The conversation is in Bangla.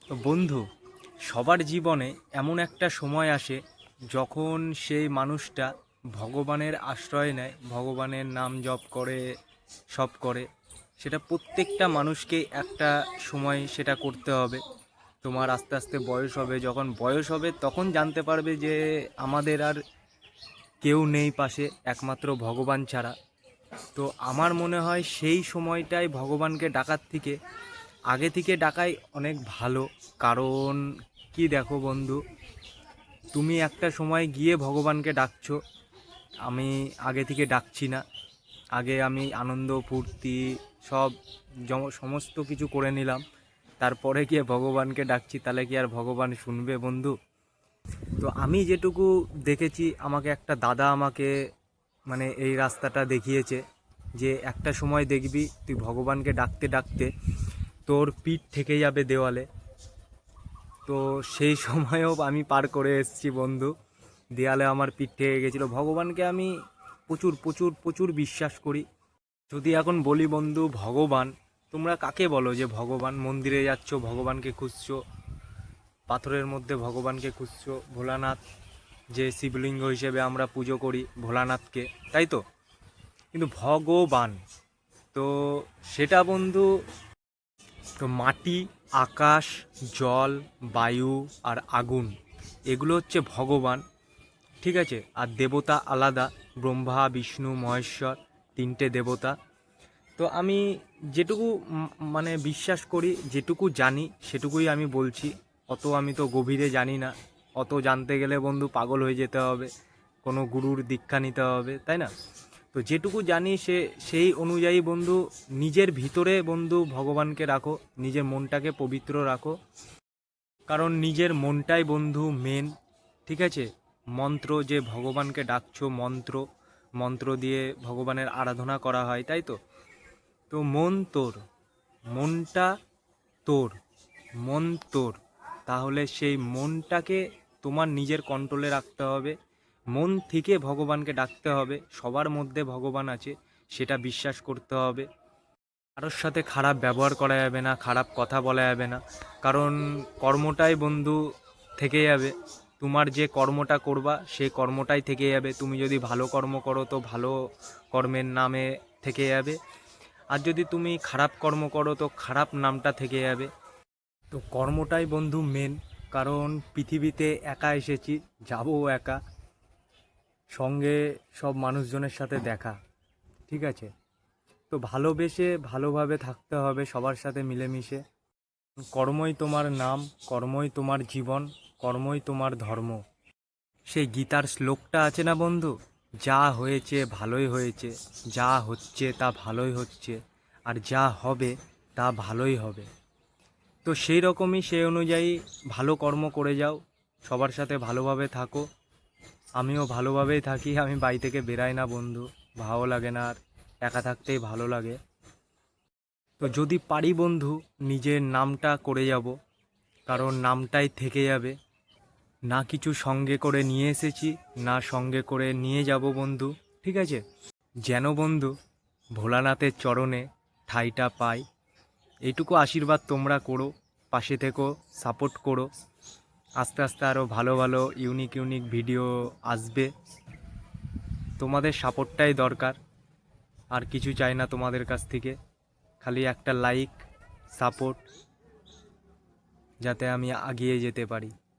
তো বন্ধু, সবার জীবনে এমন একটা সময় আসে যখন সেই মানুষটা ভগবানের আশ্রয় নেয়, ভগবানের নাম জপ করে, সব করে। সেটা প্রত্যেকটা মানুষকে একটা সময় সেটা করতে হবে। তোমার আস্তে আস্তে বয়স হবে, যখন বয়স হবে তখন জানতে পারবে যে আমাদের আর কেউ নেই পাশে, একমাত্র ভগবান ছাড়া। তো আমার মনে হয় সেই সময়টাই ভগবানকে ডাকার থেকে আগে থেকে ডাকাই অনেক ভালো। কারণ কি, দেখো বন্ধু, তুমি একটা সময় গিয়ে ভগবানকে ডাকছো, আমি আগে থেকে ডাকছি না। আগে আমি আনন্দ ফুর্তি সব সমস্ত কিছু করে নিলাম, তারপরে গিয়ে ভগবানকে ডাকছি, তাহলে কি আর ভগবান শুনবে বন্ধু? তো আমি যেটুকু দেখেছি, আমাকে একটা দাদা আমাকে মানে এই রাস্তাটা দেখিয়েছে যে একটা সময় দেখবি তুই ভগবানকে ডাকতে ডাকতে তোর পিঠ থেকে যাবে দেওয়ালে। তো সেই সময়ও আমি পার করে এসেছি বন্ধু, দেয়ালে আমার পিঠ থেকে গেছিলো। ভগবানকে আমি প্রচুর প্রচুর প্রচুর বিশ্বাস করি। যদি এখন বলি বন্ধু, ভগবান তোমরা কাকে বলো? যে ভগবান, মন্দিরে যাচ্ছ ভগবানকে খুঁজছো, পাথরের মধ্যে ভগবানকে খুঁজছো, ভোলানাথ যে শিবলিঙ্গ হিসেবে আমরা পুজো করি ভোলানাথকে, তাই তো? কিন্তু ভগবান তো সেটা বন্ধু, তো মাটি, আকাশ, জল, বায়ু আর আগুন, এগুলো হচ্ছে ভগবান, ঠিক আছে? আর দেবতা আলাদা, ব্রহ্মা বিষ্ণু মহেশ্বর, তিনটে দেবতা। তো আমি যেটুকু মানে বিশ্বাস করি, যেটুকু জানি সেটুকুই আমি বলছি। অত আমি তো গভীরে জানি না, অত জানতে গেলে বন্ধু পাগল হয়ে যেতে হবে, কোনো গুরুর দীক্ষা নিতে হবে, তাই না? তো যেটুকু জানি সেই অনুযায়ী বন্ধু, নিজের ভিতরে বন্ধু ভগবানকে রাখো, নিজের মনটাকে পবিত্র রাখো। কারণ নিজের মনটাই বন্ধু মেন, ঠিক আছে? মন্ত্র, যে ভগবানকে ডাকছো, মন্ত্র, মন্ত্র দিয়ে ভগবানের আরাধনা করা হয়, তাই তো? তো মন তোর, মনটা তোর, মন তোর, তাহলে সেই মনটাকে তোমার নিজের কন্ট্রোলে রাখতে হবে। মন থেকে ভগবানকে ডাকতে হবে। সবার মধ্যে ভগবান আছে, সেটা বিশ্বাস করতে হবে। কারোর সাথে খারাপ ব্যবহার করা যাবে না, খারাপ কথা বলা যাবে না। কারণ কর্মটাই বন্ধু থেকে যাবে। তোমার যে কর্মটা করবা সেই কর্মটাই থেকে যাবে। তুমি যদি ভালো কর্ম করো তো ভালো কর্মের নামে থেকে যাবে, আর যদি তুমি খারাপ কর্ম করো তো খারাপ নামটা থেকে যাবে। তো কর্মটাই বন্ধু মেন। কারণ পৃথিবীতে একা এসেছি, যাবো একা, সঙ্গে সব মানুষজনের সাথে দেখা, ঠিক আছে? তো ভালোবেসে ভালোভাবে থাকতে হবে সবার সাথে মিলেমিশে। কর্মই তোমার নাম, কর্মই তোমার জীবন, কর্মই তোমার ধর্ম। সেই গীতার শ্লোকটা আছে না বন্ধু, যা হয়েছে ভালোই হয়েছে, যা হচ্ছে তা ভালোই হচ্ছে, আর যা হবে তা ভালোই হবে। তো সেই রকমই, সেই অনুযায়ী ভালো কর্ম করে যাও, সবার সাথে ভালোভাবে থাকো। আমিও ভালোভাবেই থাকি, আমি বাড়ি থেকে বেরাই না বন্ধু, ভালো লাগে না আর, একা থাকতেই ভালো লাগে। তো যদি পারি বন্ধু, নিজের নামটা করে যাব, কারণ নামটাই থেকে যাবে। না কিছু সঙ্গে করে নিয়ে এসেছি, না সঙ্গে করে নিয়ে যাব বন্ধু, ঠিক আছে? যেন বন্ধু ভোলানাথের চরণে ঠাঁইটা পাই, এইটুকু আশীর্বাদ তোমরা করো, পাশে থেকো, সাপোর্ট করো। আস্তে আস্তে আরও ভালো ভালো ইউনিক ইউনিক ভিডিও আসবে। তোমাদের সাপোর্টটাই দরকার, আর কিছু চাই না তোমাদের কাছ থেকে। খালি একটা লাইক, সাপোর্ট, যাতে আমি এগিয়ে যেতে পারি।